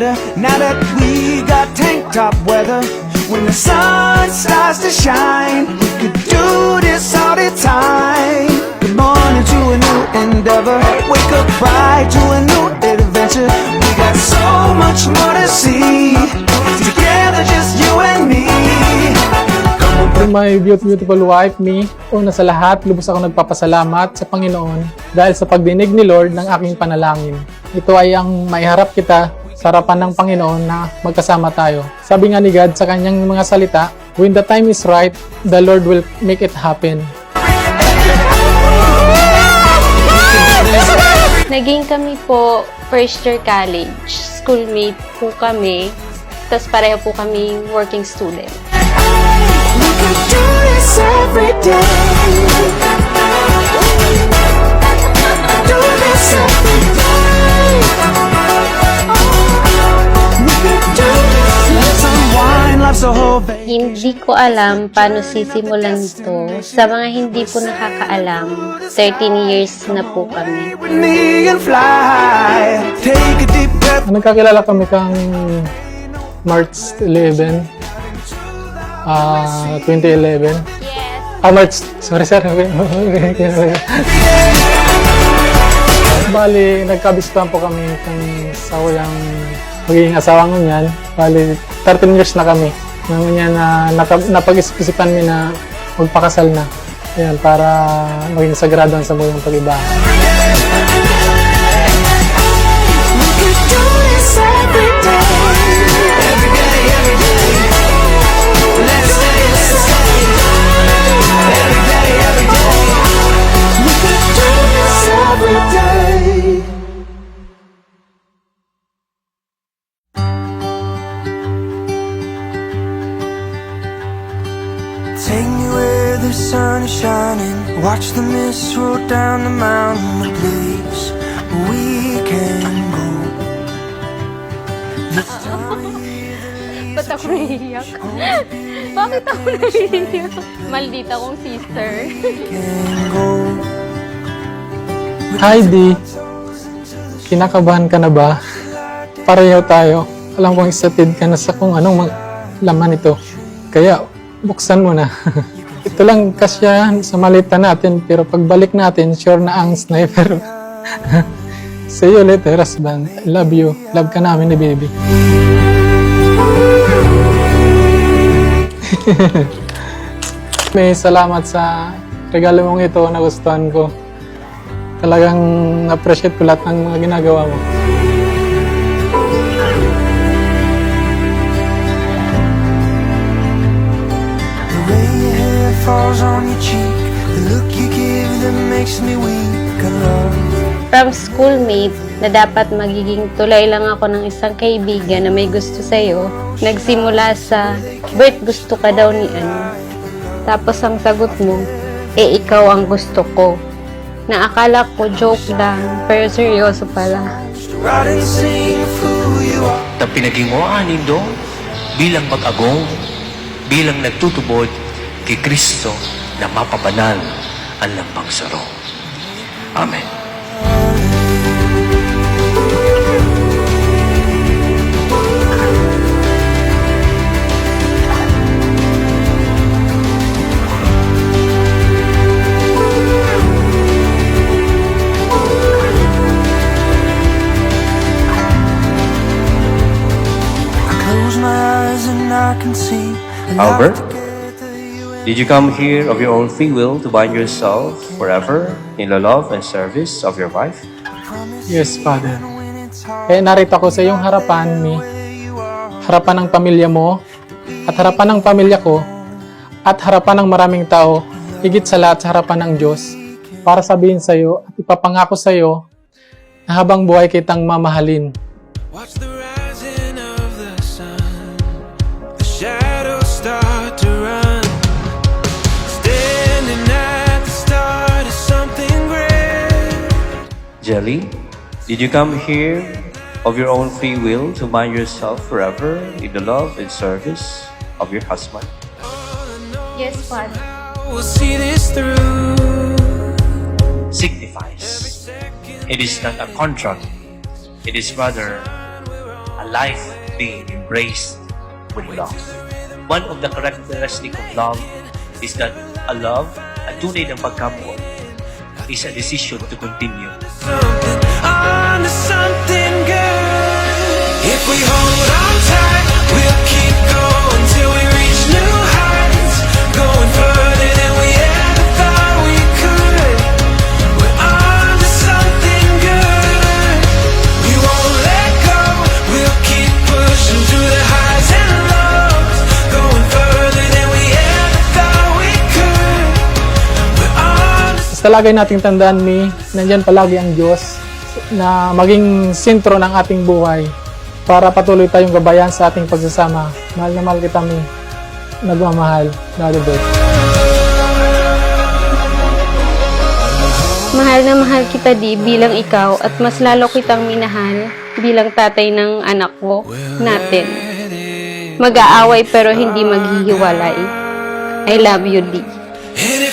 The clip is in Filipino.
better now that we got tank top weather. When the sun starts to shine, we could do this all the time. Good morning to a new endeavor. Wake up bright to a new adventure. We got so much more to see. Together, just you and me. My beautiful wife, me, una sa lahat, lubos ako nagpapasalamat sa Panginoon dahil sa pagdinig ni Lord ng aking panalangin. Ito ay ang maiharap kita sa harapan ng Panginoon na magkasama tayo. Sabi nga ni God sa kanyang mga salita, when the time is right, the Lord will make it happen. Naging kami po first year college. Schoolmate po kami. Tapos pareho po kami working student. We could do this every day. Do this every day. We could do this. Let's unwind, life's a whole vacation. Hindi ko alam paano sisimulan to. Sa mga hindi po nakakaalam, 13 years na po kami. With me and fly. Take a deep breath. Nagkakilala kami kang March 11, 2011. Yes. March, sorry sir. Bali, nagkabistuhan po kami kung sawayang magiging asawa ngunyan. Bali, 13 years na kami. Ngunyan na napag-isipan mi na magpakasal na. Ayan, para maging sagrado sa buhay ng pag-iba. We could do this every day. Every day, every day. Let's stay, let's stay. Every day, every day. We could do this every day. Take me where the sun is shining. Watch the mist roll down the mountain. A place we can go. This time of year, the Ba't ako nahihiyak? Bakit ako nahihiyak? Maldita kong sister. can go. Heidi, kinakabahan ka na ba? Pareho tayo. Alam kong excited ka na sa kung anong laman ito. Kaya, buksan mo na. Ito lang kasya sa malita natin, pero pagbalik natin, sure na ang sniper. See you later, husband. I love you. Love ka namin ni baby. May salamat sa regalo mong ito na gustuhan ko. Talagang appreciate ko lahat ng mga ginagawa mo. The way your hair falls on your cheek, the look you give that makes me weak. I love. From schoolmate na dapat magiging tulay lang ako ng isang kaibigan na may gusto sa'yo, nagsimula sa, Bert, gusto ka daw ni ano. Tapos ang sagot mo, ikaw ang gusto ko. Na akala ko joke lang, pero seryoso pala. Ride and sing of who you are. Na pinagingoan nindo bilang mag-agong, bilang nagtutubod kay Kristo na mapabanal ang lambang saro. Amen. Albert, did you come here of your own free will to bind yourself forever in the love and service of your wife? Yes, Father. Kaya narito ako sa iyong harapan, harapan ng pamilya mo, at harapan ng pamilya ko, at harapan ng maraming tao, higit sa lahat sa harapan ng Diyos, para sabihin sa iyo at ipapangako sa iyo na habang buhay kitang mamahalin. Watch the rising of the sun, the shadows start to run. Standing at the start of something great. Jelly, did you come here of your own free will to bind yourself forever in the love and service of your husband? Yes, Father. We'll see this through. Signifies. It is not a contract. It is rather a life being embraced with love. One of the characteristics of love is that a love, a tunay ng pagkabuo, is a decision to continue. On to something good. If we hold on tight, we'll keep going till we reach new heights. Going further than we ever thought we could. We're on to something good. We won't let go. We'll keep pushing through the highs and lows. Going further than we ever thought we could. We're on to Basta lagay nating tandaan nandyan palagi ang Diyos na maging sentro ng ating buhay para patuloy tayong gabayan sa ating pagsasama. Mahal na mahal kita, Mi. Nagmamahal. Lalo, Bert. Mahal na mahal kita, Di, bilang ikaw at mas lalo kitang minahal bilang tatay ng anak ko natin. Mag-aaway pero hindi maghihiwalay. I love you, Di. And